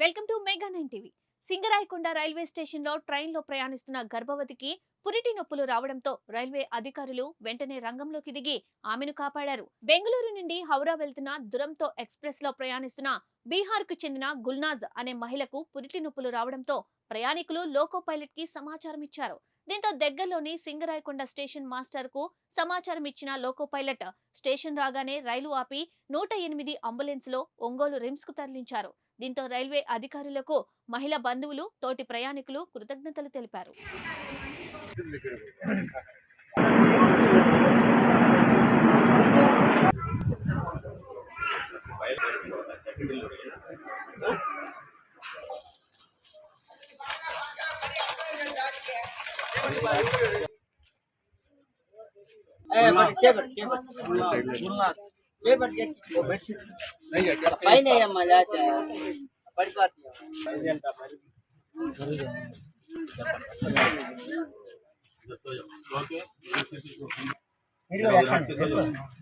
Welcome to mega 9 TV. Singarayakonda railway station లో train లో ప్రయాణిస్తున్న గర్భవతికి పురిటి నొప్పులు రావడంతో రైల్వే అధికారులు వెంటనే రంగంలోకి దిగి ఆమెను కాపాడారు. బెంగళూరు నుండి హౌరా వెళ్తున్న దురంతో ఎక్స్ప్రెస్ లో ప్రయాణిస్తున్న బీహార్ కు చెందిన గుల్నాజ్ అనే మహిళకు పురిటి నొప్పులు రావడంతో ప్రయాణికులు లోకో పైలట్ కి సమాచారం ఇచ్చారు. దీంతో దగ్గరలోని సింగరాయకొండ స్టేషన్ మాస్టర్ కు సమాచారం ఇచ్చిన లోకో పైలట్ స్టేషన్ రాగానే రైలు ఆపి 108 అంబులెన్స్ లో ఒంగోలు రిమ్స్ కు తరలించారు. దీంతో రైల్వే అధికారులకు మహిళ బంధువులు, తోటి ప్రయాణికులు కృతజ్ఞతలు తెలిపారు. पड़ी